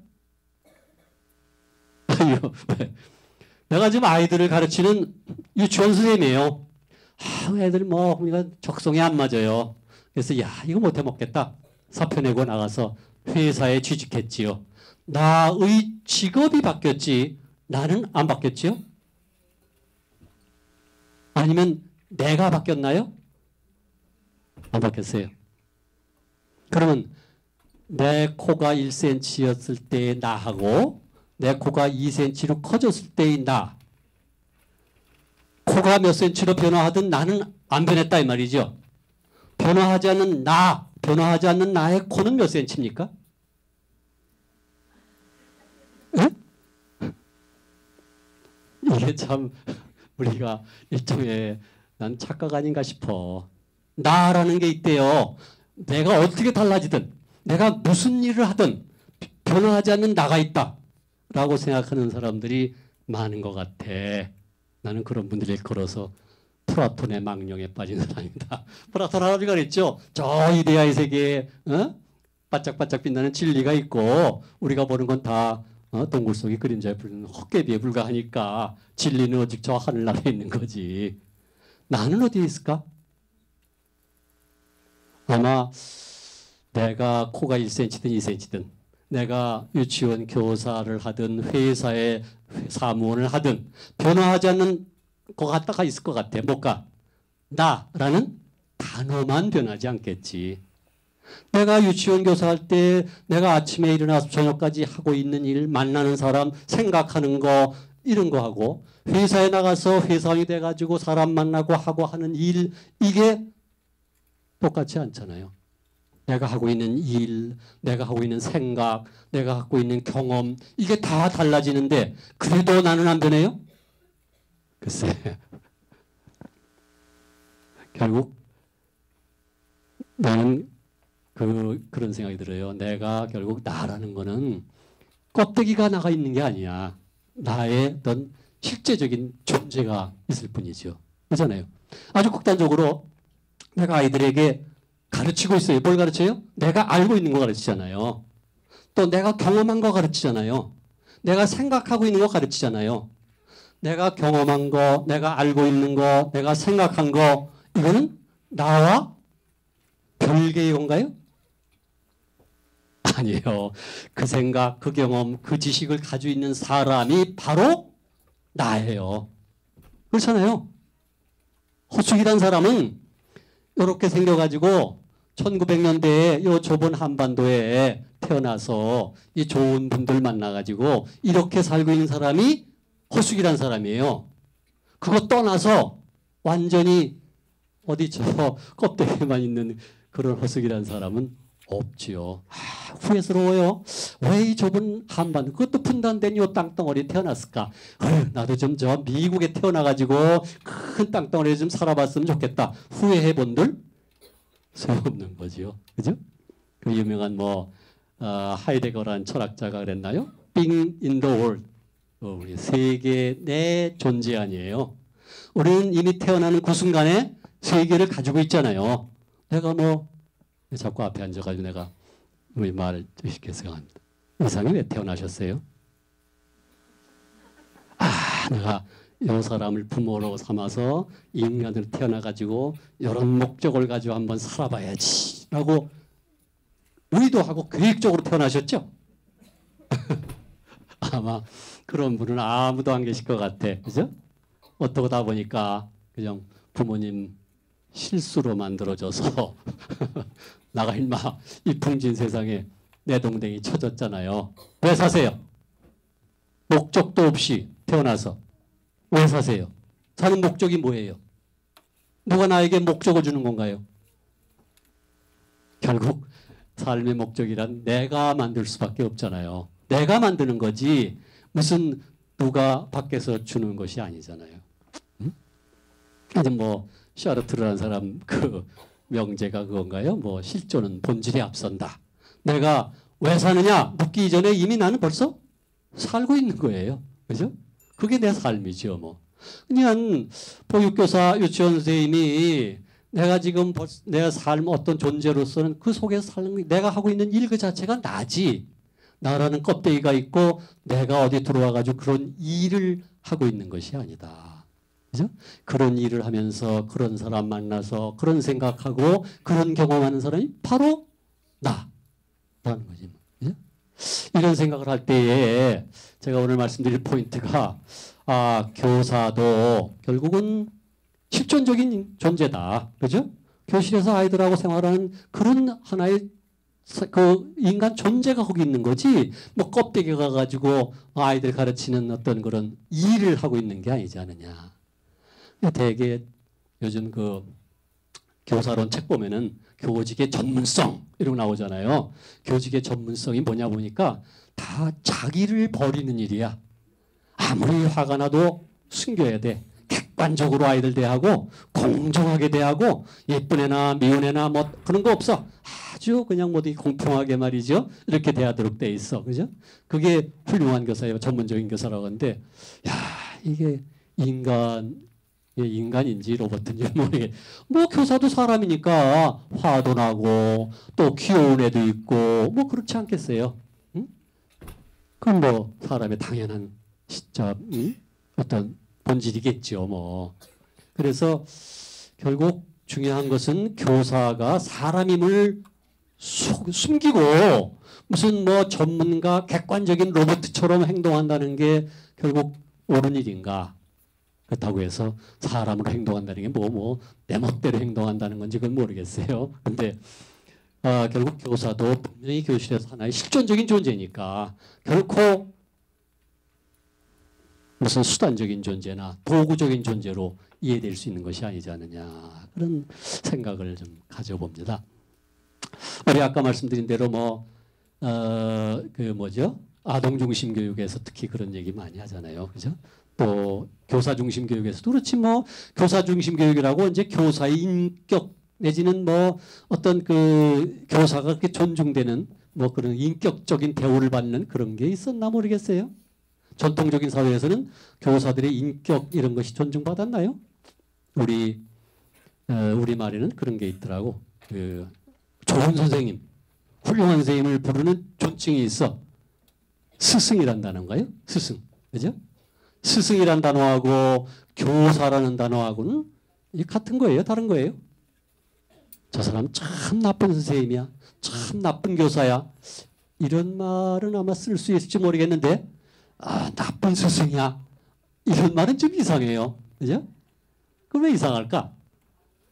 아니요. 내가 지금 아이들을 가르치는 유치원 선생님이에요. 애들 뭐 그러니까 적성에 안 맞아요. 그래서 야 이거 못해 먹겠다. 사표 내고 나가서 회사에 취직했지요. 나의 직업이 바뀌었지 나는 안 바뀌었지요? 아니면 내가 바뀌었나요? 안 바뀌었어요. 그러면 내 코가 1cm였을 때의 나하고 내 코가 2cm로 커졌을 때의 나, 코가 몇 cm로 변화하든 나는 안 변했다 이 말이죠. 변화하지 않는 나, 변화하지 않는 나의 코는 몇 cm입니까? 에? 이게 참 우리가 일종의 난 착각 아닌가 싶어. 나라는 게 있대요. 내가 어떻게 달라지든 내가 무슨 일을 하든 변화하지 않는 나가 있다 라고 생각하는 사람들이 많은 것 같아. 나는 그런 분들이 걸어서 플라톤의 망령에 빠진 사람이다. 플라톤 할아버지가 그랬죠. 저 이데아의 세계에 반짝반짝 빛나는 진리가 있고 우리가 보는 건 다 동굴 속의 그림자에 불리는 헛개비에 불과하니까 진리는 오직 저 하늘나라에 있는 거지. 나는 어디에 있을까? 아마 내가 코가 1cm든 2cm든 내가 유치원 교사를 하든 회사에 사무원을 하든 변화하지 않는 것 같다가 있을 것 같아. 뭐가? 나라는 단어만 변하지 않겠지. 내가 유치원 교사할 때 내가 아침에 일어나서 저녁까지 하고 있는 일, 만나는 사람, 생각하는 거 이런 거 하고 회사에 나가서 회사원이 돼가지고 사람 만나고 하고 하는 일 이게 똑같지 않잖아요. 내가 하고 있는 일, 내가 하고 있는 생각, 내가 갖고 있는 경험 이게 다 달라지는데 그래도 나는 안 변해요? 글쎄 결국 나는 그런 생각이 들어요. 내가 결국 나라는 거는 껍데기가 나가 있는 게 아니야. 나의 어떤 실제적인 존재가 있을 뿐이죠. 그렇잖아요. 아주 극단적으로 내가 아이들에게 가르치고 있어요. 뭘 가르쳐요? 내가 알고 있는 거 가르치잖아요. 또 내가 경험한 거 가르치잖아요. 내가 생각하고 있는 거 가르치잖아요. 내가 경험한 거, 내가 알고 있는 거, 내가 생각한 거 이거는 나와 별개의 건가요? 아니에요. 그 생각, 그 경험, 그 지식을 가지고 있는 사람이 바로 나예요. 그렇잖아요. 허숙이란 사람은 이렇게 생겨가지고 1900년대에 이 좁은 한반도에 태어나서 이 좋은 분들 만나가지고 이렇게 살고 있는 사람이 허숙이란 사람이에요. 그거 떠나서 완전히 어디 저 껍데기만 있는 그런 허숙이란 사람은 없지요. 후회스러워요. 왜 이 좁은 한반도 그것도 분단된 요 땅덩어리에 태어났을까? 나도 좀 저 미국에 태어나가지고 큰 땅덩어리에 좀 살아봤으면 좋겠다. 후회해 본들 소용없는 거지요. 그죠? 그 유명한 하이데거라는 철학자가 그랬나요? Being in the world. 우리 세계 내 존재 아니에요. 우리는 이미 태어나는 그 순간에 세계를 가지고 있잖아요. 내가 자꾸 앞에 앉아가지고 내가 우리 말을 쉽게 생각합니다. 이상이 왜 태어나셨어요? 내가 이 사람을 부모로 삼아서 인간으로 태어나가지고 이런 목적을 가지고 한번 살아봐야지 라고 의도하고 계획적으로 태어나셨죠? 아마 그런 분은 아무도 안 계실 것 같아. 그죠? 어떠다 보니까 그냥 부모님 실수로 만들어져서 나가 임마 이 풍진 세상에 내 동댕이 쳐졌잖아요. 왜 사세요? 목적도 없이 태어나서 왜 사세요? 사는 목적이 뭐예요? 누가 나에게 목적을 주는 건가요? 결국 삶의 목적이란 내가 만들 수밖에 없잖아요. 내가 만드는 거지 무슨 누가 밖에서 주는 것이 아니잖아요. 응? 샤르트르라는 사람 그 명제가 그건가요? 실존은 본질에 앞선다. 내가 왜 사느냐 묻기 이전에 이미 나는 벌써 살고 있는 거예요. 그죠? 그게 내 삶이죠. 그냥 보육교사 유치원 선생님이 내가 지금 내 삶 어떤 존재로서는 그 속에서 사는 거 내가 하고 있는 일 그 자체가 나지. 나라는 껍데기가 있고 내가 어디 들어와가지고 그런 일을 하고 있는 것이 아니다. 그죠? 그런 일을 하면서 그런 사람 만나서 그런 생각하고 그런 경험하는 사람이 바로 나라는 거지. 그죠? 이런 생각을 할 때에 제가 오늘 말씀드릴 포인트가 교사도 결국은 실존적인 존재다. 그죠? 교실에서 아이들하고 생활하는 그런 하나의 그 인간 존재가 거기 있는 거지, 뭐 껍데기가 가지고 아이들 가르치는 어떤 그런 일을 하고 있는 게 아니지 않느냐. 되게 요즘 그 교사론 책 보면은 교직의 전문성 이런 거 나오잖아요. 교직의 전문성이 뭐냐 보니까 다 자기를 버리는 일이야. 아무리 화가 나도 숨겨야 돼. 객관적으로 아이들 대하고 공정하게 대하고 예쁜 애나 미운 애나 뭐 그런 거 없어. 아주 그냥 모두 공평하게 말이죠. 이렇게 대하도록 돼 있어. 그죠? 그게 훌륭한 교사예요. 전문적인 교사라고 하는데, 야, 이게 인간인지 로봇인지 모르겠. 뭐 교사도 사람이니까 화도 나고 또 귀여운 애도 있고 뭐 그렇지 않겠어요? 응? 그건 뭐 사람의 당연한 진짜 어떤 본질이겠죠. 뭐 그래서 결국 중요한 것은 교사가 사람임을 숨기고 무슨 뭐 전문가 객관적인 로봇처럼 행동한다는 게 결국 옳은 일인가? 그렇다고 해서 사람으로 행동한다는 게 내 멋대로 행동한다는 건지 그건 모르겠어요. 근데 결국 교사도 분명히 교실에서 하나의 실존적인 존재니까 결코 무슨 수단적인 존재나 도구적인 존재로 이해될 수 있는 것이 아니지 않느냐, 그런 생각을 좀 가져봅니다. 우리 아까 말씀드린 대로 아동 중심 교육에서 특히 그런 얘기 많이 하잖아요. 그죠? 또 교사 중심 교육에서도 그렇지, 교사 중심 교육이라고 이제 교사의 인격 내지는 어떤 그 교사가 그렇게 존중되는 그런 인격적인 대우를 받는 그런 게 있었나 모르겠어요. 전통적인 사회에서는 교사들의 인격 이런 것이 존중받았나요? 우리 말에는 그런 게 있더라고. 좋은 선생님, 훌륭한 선생님을 부르는 존칭이 있어. 스승이란 단어인가요? 스승. 그죠? 스승이란 단어하고 교사라는 단어하고는 같은 거예요? 다른 거예요? 저 사람 참 나쁜 선생님이야. 참 나쁜 교사야. 이런 말은 아마 쓸 수 있을지 모르겠는데, 나쁜 스승이야. 이런 말은 좀 이상해요. 그죠? 그럼 왜 이상할까?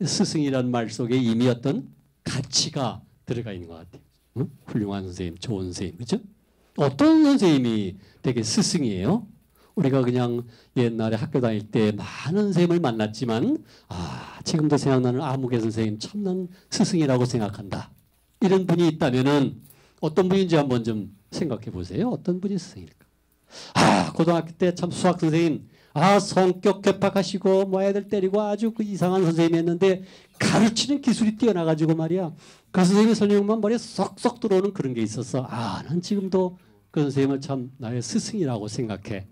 스승이라는 말 속에 이미 어떤 가치가 들어가 있는 것 같아요. 응? 훌륭한 선생님, 좋은 선생님. 그죠? 어떤 선생님이 되게 스승이에요? 우리가 그냥 옛날에 학교 다닐 때 많은 선생님을 만났지만, 지금도 생각나는 아무개 선생님 참 난 스승이라고 생각한다. 이런 분이 있다면은 어떤 분인지 한번 좀 생각해 보세요. 어떤 분이 스승일까? 고등학교 때 참 수학 선생님, 성격 괴팍하시고 애들 때리고 아주 그 이상한 선생님이었는데 가르치는 기술이 뛰어나가지고 말이야. 그 선생님의 설명만 머리에 쏙쏙 들어오는 그런 게 있었어. 난 지금도 그 선생님을 참 나의 스승이라고 생각해.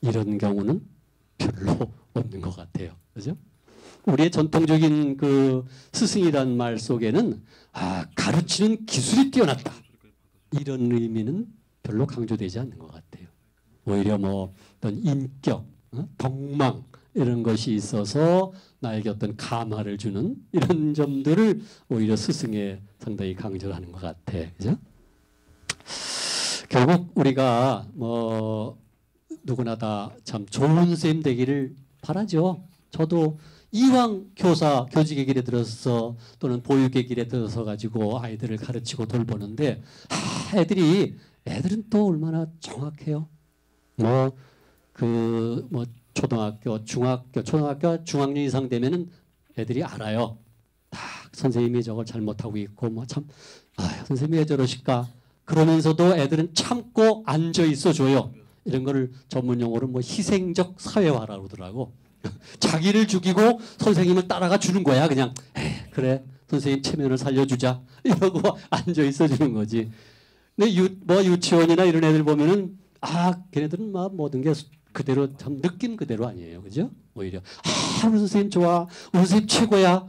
이런 경우는 별로 없는 것 같아요. 그죠? 우리의 전통적인 그 스승이란 말 속에는 가르치는 기술이 뛰어났다. 이런 의미는 별로 강조되지 않는 것 같아요. 오히려 어떤 인격, 덕망 이런 것이 있어서 나에게 어떤 감화를 주는 이런 점들을 오히려 스승에 상당히 강조를 하는 것 같아. 그죠? 결국 우리가 누구나 다 참 좋은 선생님 되기를 바라죠. 저도 이왕 교직의 길에 들어서 또는 보육의 길에 들어서 가지고 아이들을 가르치고 돌보는데 애들은 또 얼마나 정확해요. 초등학교, 초등학교 중학년 이상 되면은 애들이 알아요. 선생님이 저걸 잘못하고 있고 선생님이 왜 저러실까? 그러면서도 애들은 참고 앉아 있어 줘요. 이런 거를 전문 용어로 희생적 사회화라고 그러더라고. 자기를 죽이고 선생님을 따라가 주는 거야. 그냥 그래 선생님 체면을 살려주자 이러고 앉아 있어 주는 거지. 근데 유치원이나 이런 애들 보면은 걔네들은 모든 게 그대로 참 느낌 그대로 아니에요. 그죠? 오히려 우리 선생님 좋아. 우리 선생님 최고야.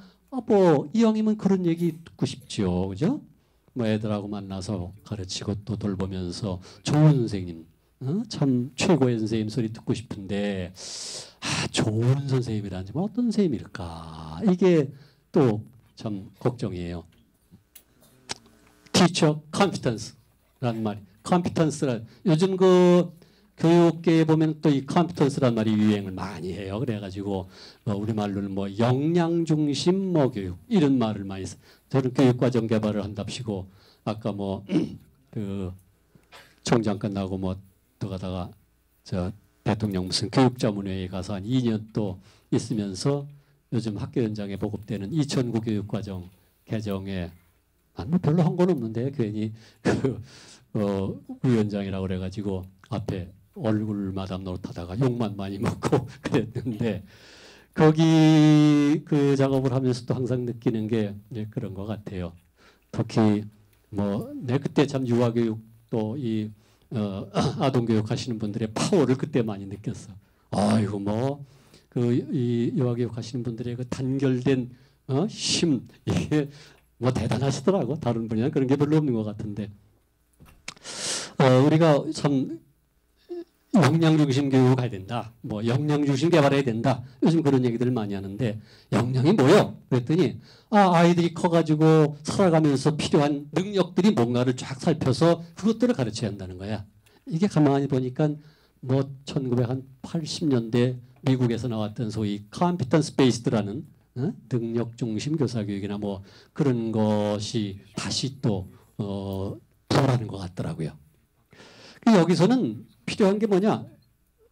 이왕이면 그런 얘기 듣고 싶지요. 그죠? 애들하고 만나서 가르치고 또 돌보면서 좋은 선생님, 참 최고의 선생님 소리 듣고 싶은데 좋은 선생님이라는지 뭐 어떤 선생님일까 이게 또 참 걱정이에요. Teacher competence라는 말이 competence란 요즘 그 교육계에 보면 또 이 competence란 말이 유행을 많이 해요. 그래가지고 우리말로는 뭐 역량 중심 뭐 교육 이런 말을 많이 써. 저는 교육과정 개발을 한답시고 아까 뭐 그 총장 끝나고 뭐 또 가다가 저 대통령 무슨 교육자문회에 가서 한 2년 또 있으면서 요즘 학교 현장에 보급되는 2009 교육과정 개정에 뭐 별로 한 건 없는데 괜히 그 위원장이라고 그래가지고 앞에 얼굴 마담 노릇하다가 욕만 많이 먹고 그랬는데 거기 그 작업을 하면서도 항상 느끼는 게 그런 것 같아요. 특히 뭐 내 그때 참 유아교육 또 이 아동교육 하시는 분들의 파워를 그때 많이 느꼈어. 아이고 뭐 그 이 유아교육 하시는 분들의 그 단결된 힘 이게 뭐 대단하시더라고. 다른 분야는 그런 게 별로 없는 것 같은데 우리가 참 역량 중심 교육을 가야 된다. 뭐 역량 중심 개발해야 된다. 요즘 그런 얘기들을 많이 하는데 역량이 뭐요? 그랬더니 아이들이 커가지고 살아가면서 필요한 능력들이 뭔가를 쫙 살펴서 그것들을 가르쳐야 한다는 거야. 이게 가만히 보니까 뭐 1980년대 미국에서 나왔던 소위 competence based라는 능력 중심 교사 교육이나 뭐 그런 것이 다시 또 부활하는 것 같더라고요. 여기서는 필요한 게 뭐냐?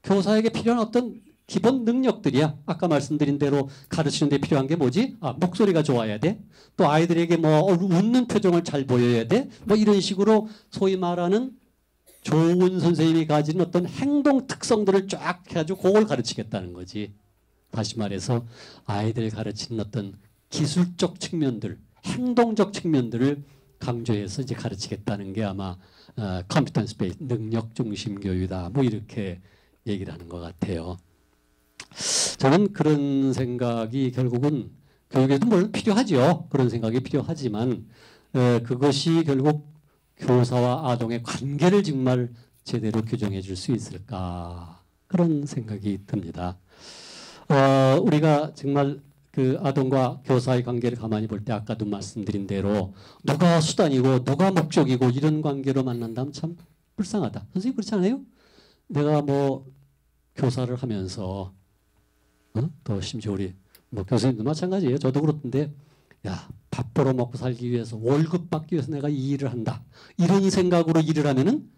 교사에게 필요한 어떤 기본 능력들이야. 아까 말씀드린 대로 가르치는 데 필요한 게 뭐지? 목소리가 좋아야 돼. 또 아이들에게 뭐 웃는 표정을 잘 보여야 돼. 뭐 이런 식으로 소위 말하는 좋은 선생님이 가진 어떤 행동 특성들을 쫙 해가지고 그걸 가르치겠다는 거지. 다시 말해서 아이들 가르치는 어떤 기술적 측면들, 행동적 측면들을 강조해서 이제 가르치겠다는 게 아마 컴피턴스 베이스 능력 중심 교육이다. 뭐 이렇게 얘기를 하는 것 같아요. 저는 그런 생각이 결국은 교육에도 물론 필요하죠. 그런 생각이 필요하지만 그것이 결국 교사와 아동의 관계를 정말 제대로 규정해 줄 수 있을까 그런 생각이 듭니다. 우리가 정말 그 아동과 교사의 관계를 가만히 볼 때 아까도 말씀드린 대로 누가 수단이고 누가 목적이고 이런 관계로 만난다면 참 불쌍하다. 선생님 그렇지 않아요? 내가 뭐 교사를 하면서 또 심지어 우리 뭐 교수님도 마찬가지예요. 저도 그렇던데 야, 밥 벌어 먹고 살기 위해서 월급 받기 위해서 내가 이 일을 한다. 이런 생각으로 일을 하면은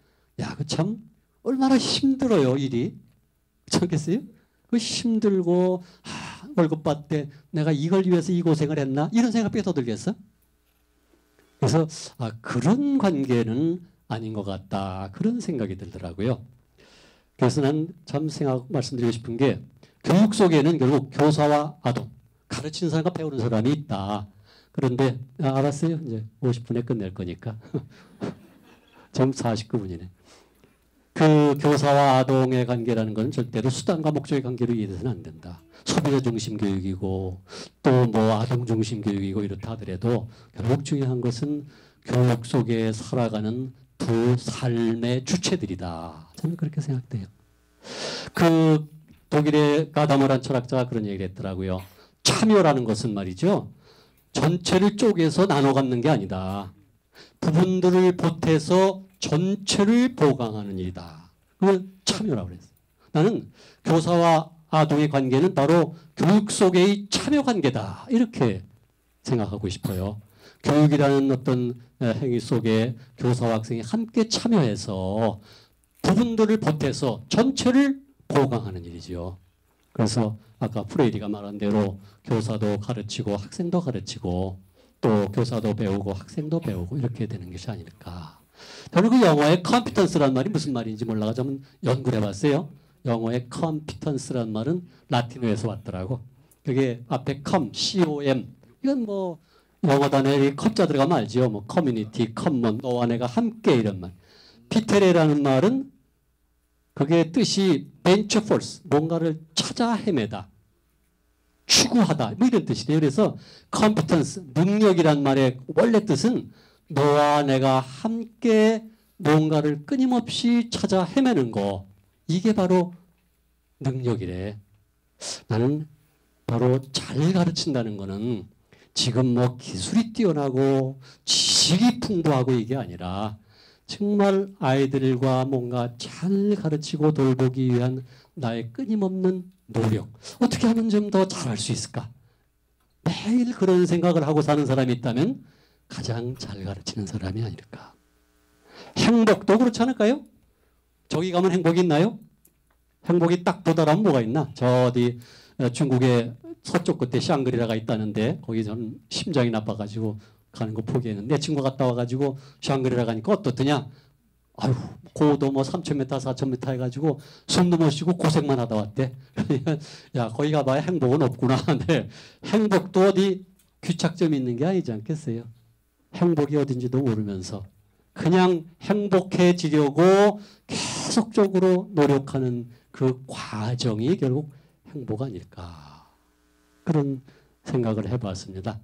야, 그 참 얼마나 힘들어요, 일이. 그렇겠어요? 그 힘들고 월급 받대 내가 이걸 위해서 이 고생을 했나? 이런 생각밖에 더 들겠어? 그래서 그런 관계는 아닌 것 같다. 그런 생각이 들더라고요. 그래서 난 참 말씀드리고 싶은 게 교육 속에는 결국 교사와 아동, 가르치는 사람과 배우는 사람이 있다. 그런데 알았어요. 이제 50분에 끝낼 거니까. 지금 49분이네. 그 교사와 아동의 관계라는 건 절대로 수단과 목적의 관계로 이해돼서는 안 된다. 소비자 중심 교육이고 또 뭐 아동 중심 교육이고 이렇다 하더라도 결국 중요한 것은 교육 속에 살아가는 두 삶의 주체들이다. 저는 그렇게 생각돼요. 그 독일의 가다모란 철학자가 그런 얘기를 했더라고요. 참여라는 것은 말이죠. 전체를 쪼개서 나눠 갖는 게 아니다. 부분들을 보태서 전체를 보강하는 일이다. 그걸 참여라고 그랬어요. 나는 교사와 아동의 관계는 바로 교육 속의 참여 관계다. 이렇게 생각하고 싶어요. 교육이라는 어떤 행위 속에 교사와 학생이 함께 참여해서 부분들을 보태서 전체를 보강하는 일이죠. 그래서 아까 프레이리가 말한 대로 교사도 가르치고 학생도 가르치고 또 교사도 배우고 학생도 배우고 이렇게 되는 것이 아닐까. 그리고 영어의 competence란 말이 무슨 말인지 몰라가지고 한번 연구를 해봤어요. 영어의 competence란 말은 라틴어에서 왔더라고. 그게 앞에 com, 이건 뭐 영어 단어에 컴자 들어가면 알지요. 뭐 community, common, 너와 내가 함께 이런 말. 피테레라는 말은 그게 뜻이 venture forth, 뭔가를 찾아 헤매다, 추구하다 뭐 이런 뜻이에요. 그래서 competence, 능력이란 말의 원래 뜻은 너와 내가 함께 뭔가를 끊임없이 찾아 헤매는 거, 이게 바로 능력이래. 나는 바로 잘 가르친다는 거는 지금 뭐 기술이 뛰어나고 지식이 풍부하고 이게 아니라 정말 아이들과 뭔가 잘 가르치고 돌보기 위한 나의 끊임없는 노력. 어떻게 하면 좀 더 잘할 수 있을까? 매일 그런 생각을 하고 사는 사람이 있다면 가장 잘 가르치는 사람이 아닐까. 행복도 그렇지 않을까요? 저기 가면 행복이 있나요? 행복이 딱 도달하면 뭐가 있나? 저 어디 중국의 서쪽 끝에 샹그리라가 있다는데 거기 저는 심장이 나빠가지고 가는 거 포기했는데 내 친구가 갔다 와가지고 샹그리라 가니까 어떻더냐? 아유 고도 뭐 3,000m, 4,000m 해가지고 숨도 못 쉬고 고생만 하다 왔대. 그러니까 야 거기 가봐야 행복은 없구나. 근데 행복도 어디 귀착점이 있는 게 아니지 않겠어요? 행복이 어딘지도 모르면서 그냥 행복해지려고 계속적으로 노력하는 그 과정이 결국 행복 아닐까. 그런 생각을 해봤습니다.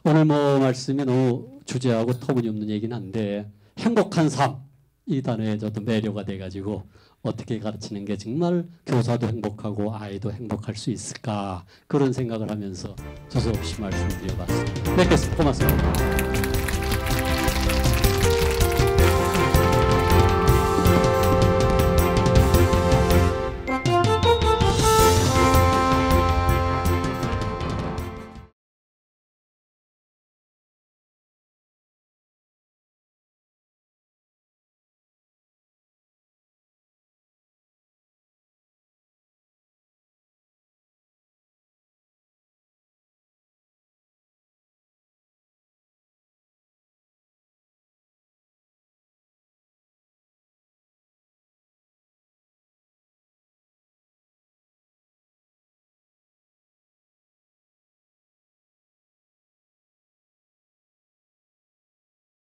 오늘 뭐 말씀이 너무 주제하고 터무니없는 얘기는 한데 행복한 삶, 이 단어에 저도 매료가 돼가지고 어떻게 가르치는 게 정말 교사도 행복하고 아이도 행복할 수 있을까 그런 생각을 하면서 두서없이 말씀을 드려봤습니다. 뵙겠습니다. 고맙습니다.